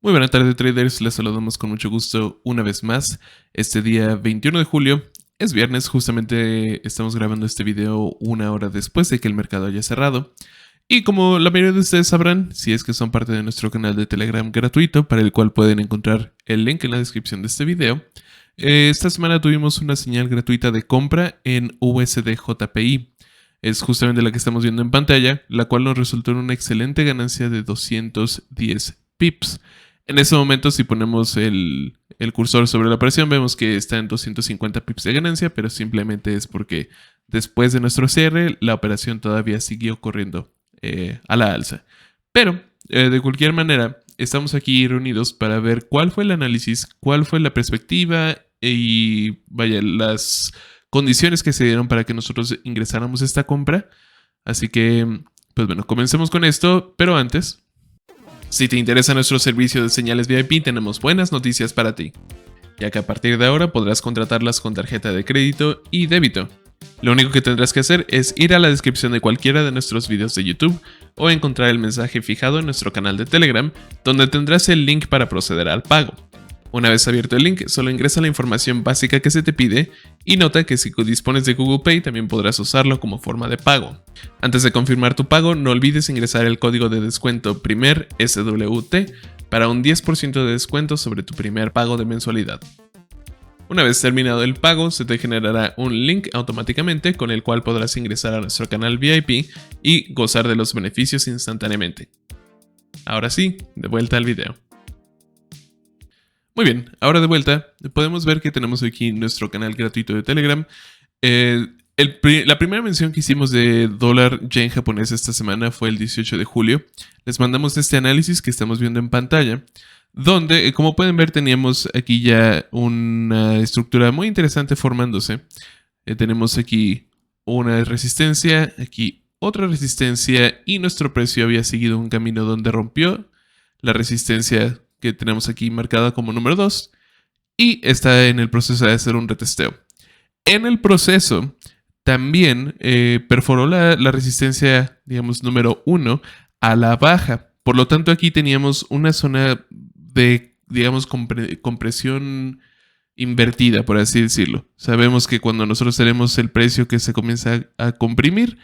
Muy buena tarde, traders. Les saludamos con mucho gusto una vez más. Este día 21 de julio es viernes. Justamente estamos grabando este video una hora después de que el mercado haya cerrado. Y como la mayoría de ustedes sabrán, si es que son parte de nuestro canal de Telegram gratuito, para el cual pueden encontrar el link en la descripción de este video, esta semana tuvimos una señal gratuita de compra en USDJPI. Es justamente la que estamos viendo en pantalla, la cual nos resultó en una excelente ganancia de 210 pips. En ese momento, si ponemos el cursor sobre la operación, vemos que está en 250 pips de ganancia, pero simplemente es porque después de nuestro cierre, la operación todavía siguió corriendo a la alza. Pero, de cualquier manera, estamos aquí reunidos para ver cuál fue el análisis, cuál fue la perspectiva y, vaya, las condiciones que se dieron para que nosotros ingresáramos a esta compra. Así que, pues bueno, comencemos con esto, pero antes, si te interesa nuestro servicio de señales VIP, tenemos buenas noticias para ti, ya que a partir de ahora podrás contratarlas con tarjeta de crédito y débito. Lo único que tendrás que hacer es ir a la descripción de cualquiera de nuestros videos de YouTube o encontrar el mensaje fijado en nuestro canal de Telegram, donde tendrás el link para proceder al pago. Una vez abierto el link, solo ingresa la información básica que se te pide y nota que si dispones de Google Pay también podrás usarlo como forma de pago. Antes de confirmar tu pago, no olvides ingresar el código de descuento PRIMER SWT para un 10% de descuento sobre tu primer pago de mensualidad. Una vez terminado el pago, se te generará un link automáticamente con el cual podrás ingresar a nuestro canal VIP y gozar de los beneficios instantáneamente. Ahora sí, de vuelta al video. Muy bien, ahora de vuelta, podemos ver que tenemos aquí nuestro canal gratuito de Telegram. La primera mención que hicimos de dólar yen japonés esta semana fue el 18 de julio. Les mandamos este análisis que estamos viendo en pantalla, donde, como pueden ver, teníamos aquí ya una estructura muy interesante formándose. Tenemos aquí una resistencia, aquí otra resistencia, y nuestro precio había seguido un camino donde rompió la resistencia que tenemos aquí marcada como número 2 y está en el proceso de hacer un retesteo. En el proceso también perforó la resistencia, digamos, número 1 a la baja. Por lo tanto, aquí teníamos una zona de, digamos, compresión invertida, por así decirlo. Sabemos que cuando nosotros tenemos el precio que se comienza a comprimir,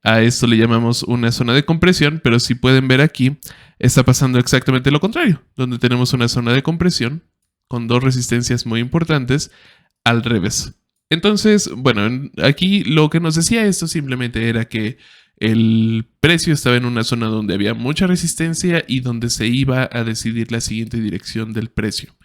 a esto le llamamos una zona de compresión, pero si pueden ver aquí, está pasando exactamente lo contrario, donde tenemos una zona de compresión con dos resistencias muy importantes al revés. Entonces, bueno, aquí lo que nos decía esto simplemente era que el precio estaba en una zona donde había mucha resistencia y donde se iba a decidir la siguiente dirección del precio.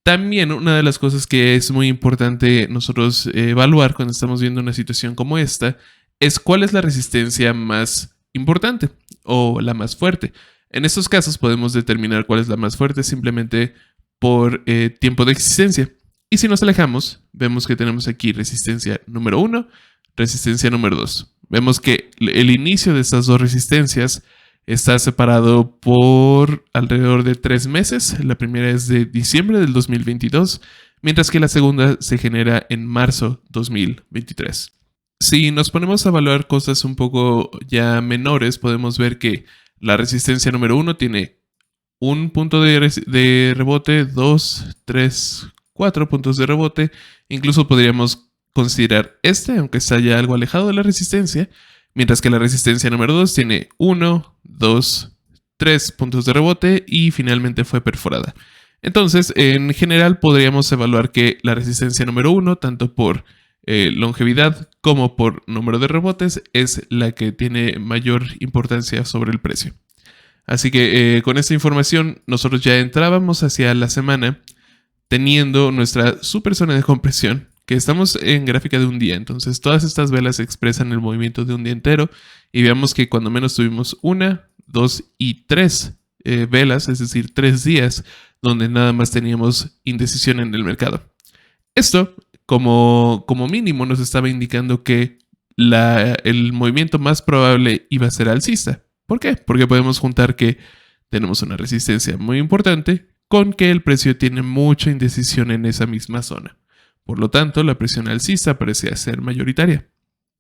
También una de las cosas que es muy importante nosotros evaluar cuando estamos viendo una situación como esta es cuál es la resistencia más importante o la más fuerte. En estos casos podemos determinar cuál es la más fuerte simplemente por tiempo de existencia. Y si nos alejamos, vemos que tenemos aquí resistencia número 1, resistencia número 2. Vemos que el inicio de estas dos resistencias está separado por alrededor de 3 meses. La primera es de diciembre del 2022, mientras que la segunda se genera en marzo 2023. Si nos ponemos a evaluar cosas un poco ya menores, podemos ver que la resistencia número 1 tiene un punto de rebote, 2, 3, 4 puntos de rebote. Incluso podríamos considerar este, aunque está ya algo alejado de la resistencia, mientras que la resistencia número 2 tiene 1, 2, 3 puntos de rebote y finalmente fue perforada. Entonces, en general podríamos evaluar que la resistencia número 1, tanto por longevidad como por número de rebotes, es la que tiene mayor importancia sobre el precio. Así que con esta información nosotros ya entrábamos hacia la semana teniendo nuestra super zona de compresión, que estamos en gráfica de un día. Entonces todas estas velas expresan el movimiento de un día entero y veamos que cuando menos tuvimos 1, 2 y 3 velas, es decir, 3 días donde nada más teníamos indecisión en el mercado. Esto como mínimo nos estaba indicando que el movimiento más probable iba a ser alcista. ¿Por qué? Porque podemos juntar que tenemos una resistencia muy importante con que el precio tiene mucha indecisión en esa misma zona. Por lo tanto, la presión alcista parece ser mayoritaria.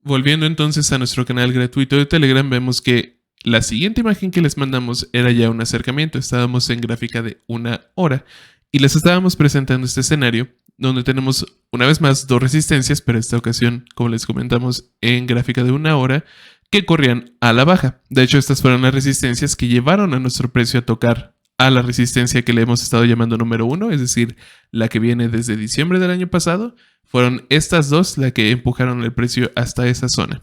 Volviendo entonces a nuestro canal gratuito de Telegram, vemos que La siguiente imagen que les mandamos era ya un acercamiento. Estábamos en gráfica de 1 hora y les estábamos presentando este escenario donde tenemos una vez más dos resistencias, pero esta ocasión, como les comentamos, en gráfica de 1 hora que corrían a la baja. De hecho, estas fueron las resistencias que llevaron a nuestro precio a tocar a la resistencia que le hemos estado llamando número 1, es decir, la que viene desde diciembre del año pasado. Fueron estas dos las que empujaron el precio hasta esa zona.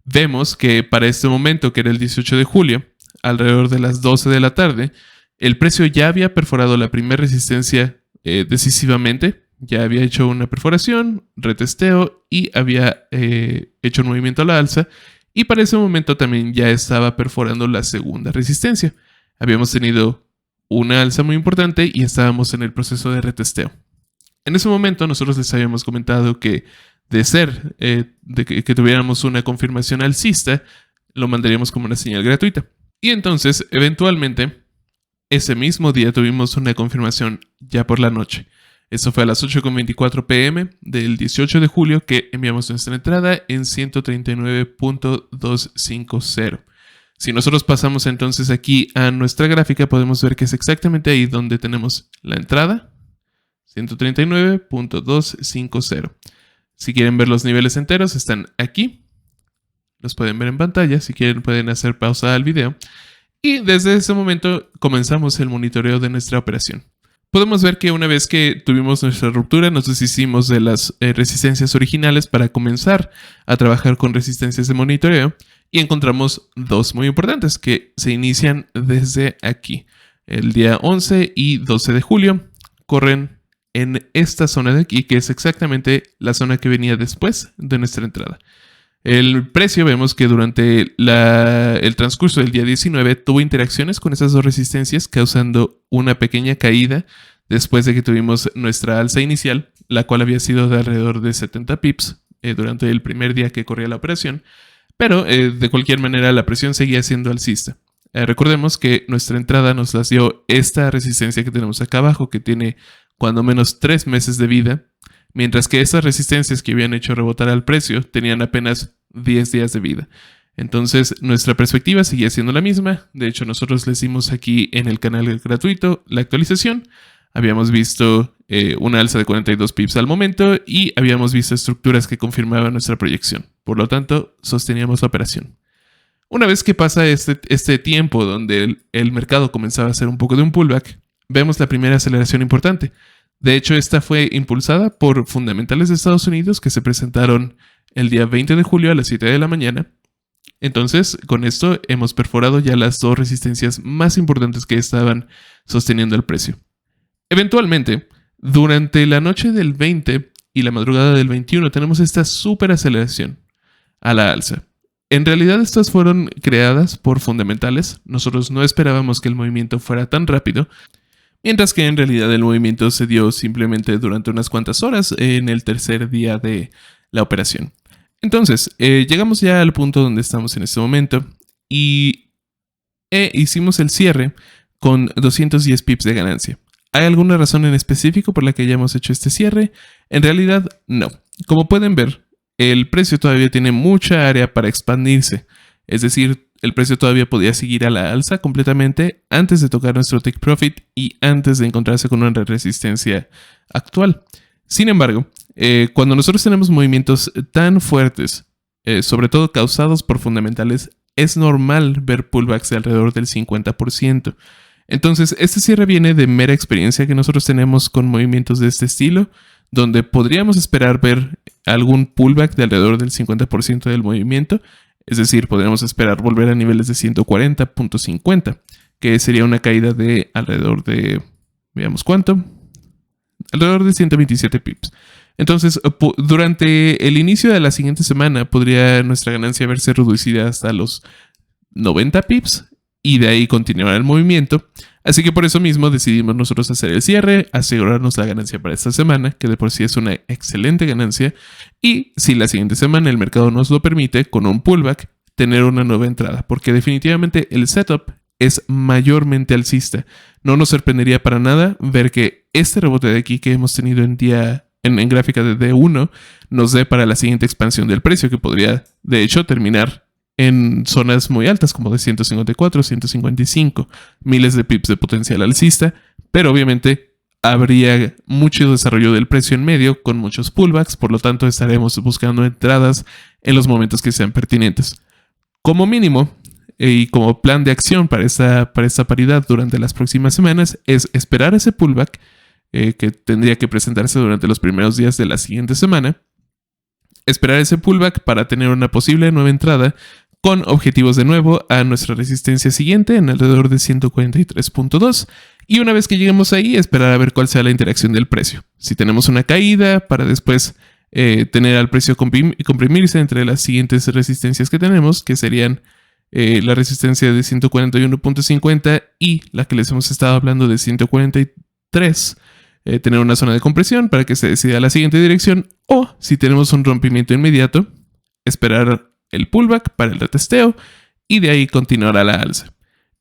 Vemos que para este momento, que era el 18 de julio, alrededor de las 12 de la tarde, el precio ya había perforado la primera resistencia decisivamente. Ya había hecho una perforación, retesteo y había hecho un movimiento a la alza. Y para ese momento también ya estaba perforando la segunda resistencia. Habíamos tenido una alza muy importante y estábamos en el proceso de retesteo. En ese momento nosotros les habíamos comentado que de ser, que tuviéramos una confirmación alcista, lo mandaríamos como una señal gratuita. Y entonces, eventualmente, ese mismo día tuvimos una confirmación ya por la noche. Esto fue a las 8:24 p.m. del 18 de julio que enviamos nuestra entrada en 139.250. Si nosotros pasamos entonces aquí a nuestra gráfica, podemos ver que es exactamente ahí donde tenemos la entrada, 139.250. Si quieren ver los niveles enteros, están aquí. Los pueden ver en pantalla. Si quieren, pueden hacer pausa al video. Y desde ese momento comenzamos el monitoreo de nuestra operación. Podemos ver que una vez que tuvimos nuestra ruptura, nos deshicimos de las resistencias originales para comenzar a trabajar con resistencias de monitoreo. Y encontramos dos muy importantes que se inician desde aquí. El día 11 y 12 de julio corren en esta zona de aquí, que es exactamente la zona que venía después de nuestra entrada. El precio, vemos que durante el transcurso del día 19 tuvo interacciones con esas dos resistencias, causando una pequeña caída después de que tuvimos nuestra alza inicial, la cual había sido de alrededor de 70 pips durante el primer día que corría la operación. Pero de cualquier manera la presión seguía siendo alcista. Recordemos que nuestra entrada nos las dio esta resistencia que tenemos acá abajo, que tiene cuando menos 3 meses de vida, mientras que estas resistencias que habían hecho rebotar al precio tenían apenas 10 días de vida. Entonces nuestra perspectiva seguía siendo la misma. De hecho, nosotros les dimos aquí en el canal gratuito la actualización. Habíamos visto una alza de 42 pips al momento y habíamos visto estructuras que confirmaban nuestra proyección. Por lo tanto, sosteníamos la operación. Una vez que pasa este tiempo donde el mercado comenzaba a hacer un poco de un pullback, vemos la primera aceleración importante. De hecho, esta fue impulsada por fundamentales de Estados Unidos que se presentaron el día 20 de julio a las 7 de la mañana. Entonces, con esto hemos perforado ya las dos resistencias más importantes que estaban sosteniendo el precio. Eventualmente, durante la noche del 20 y la madrugada del 21 tenemos esta super aceleración a la alza. En realidad estas fueron creadas por fundamentales. Nosotros no esperábamos que el movimiento fuera tan rápido, mientras que en realidad el movimiento se dio simplemente durante unas cuantas horas en el tercer día de la operación. Entonces, llegamos ya al punto donde estamos en este momento y hicimos el cierre con 210 pips de ganancia. ¿Hay alguna razón en específico por la que hayamos hecho este cierre? En realidad, no. Como pueden ver, el precio todavía tiene mucha área para expandirse. Es decir, el precio todavía podía seguir a la alza completamente antes de tocar nuestro take profit y antes de encontrarse con una resistencia actual. Sin embargo, cuando nosotros tenemos movimientos tan fuertes, sobre todo causados por fundamentales, es normal ver pullbacks de alrededor del 50%. Entonces, este cierre viene de mera experiencia que nosotros tenemos con movimientos de este estilo, donde podríamos esperar ver algún pullback de alrededor del 50% del movimiento. Es decir, podríamos esperar volver a niveles de 140.50, que sería una caída de alrededor de, veamos cuánto, alrededor de 127 pips. Entonces, durante el inicio de la siguiente semana podría nuestra ganancia verse reducida hasta los 90 pips y de ahí continuar el movimiento. Así que por eso mismo decidimos nosotros hacer el cierre, asegurarnos la ganancia para esta semana, que de por sí es una excelente ganancia, y si la siguiente semana el mercado nos lo permite, con un pullback, tener una nueva entrada, porque definitivamente el setup es mayormente alcista. No nos sorprendería para nada ver que este rebote de aquí que hemos tenido en gráfica de D1 nos dé para la siguiente expansión del precio, que podría de hecho terminar en zonas muy altas como de 154, 155, miles de pips de potencial alcista, pero obviamente habría mucho desarrollo del precio en medio con muchos pullbacks, por lo tanto estaremos buscando entradas en los momentos que sean pertinentes. Como mínimo, y como plan de acción para esta paridad durante las próximas semanas, es esperar ese pullback que tendría que presentarse durante los primeros días de la siguiente semana. Esperar ese pullback para tener una posible nueva entrada con objetivos de nuevo a nuestra resistencia siguiente en alrededor de 143.2 y una vez que lleguemos ahí esperar a ver cuál sea la interacción del precio. Si tenemos una caída para después tener al precio comprimirse entre las siguientes resistencias que tenemos, que serían la resistencia de 141.50 y la que les hemos estado hablando de 143, tener una zona de compresión para que se decida la siguiente dirección, o si tenemos un rompimiento inmediato, esperar el pullback para el retesteo y de ahí continuar a la alza.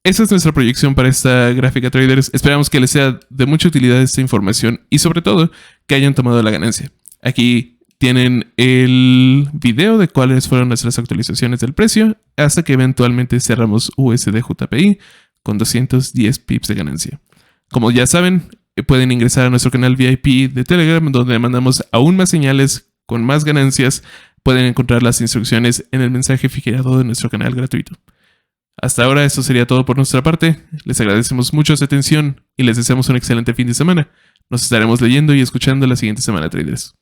Esa es nuestra proyección para esta gráfica, traders. Esperamos que les sea de mucha utilidad esta información y sobre todo que hayan tomado la ganancia. Aquí tienen el video de cuáles fueron nuestras actualizaciones del precio hasta que eventualmente cerramos USD-JPY con 210 pips de ganancia. Como ya saben, pueden ingresar a nuestro canal VIP de Telegram donde mandamos aún más señales con más ganancias. Pueden encontrar las instrucciones en el mensaje fijado de nuestro canal gratuito. Hasta ahora esto sería todo por nuestra parte. Les agradecemos mucho su atención y les deseamos un excelente fin de semana. Nos estaremos leyendo y escuchando la siguiente semana, traders.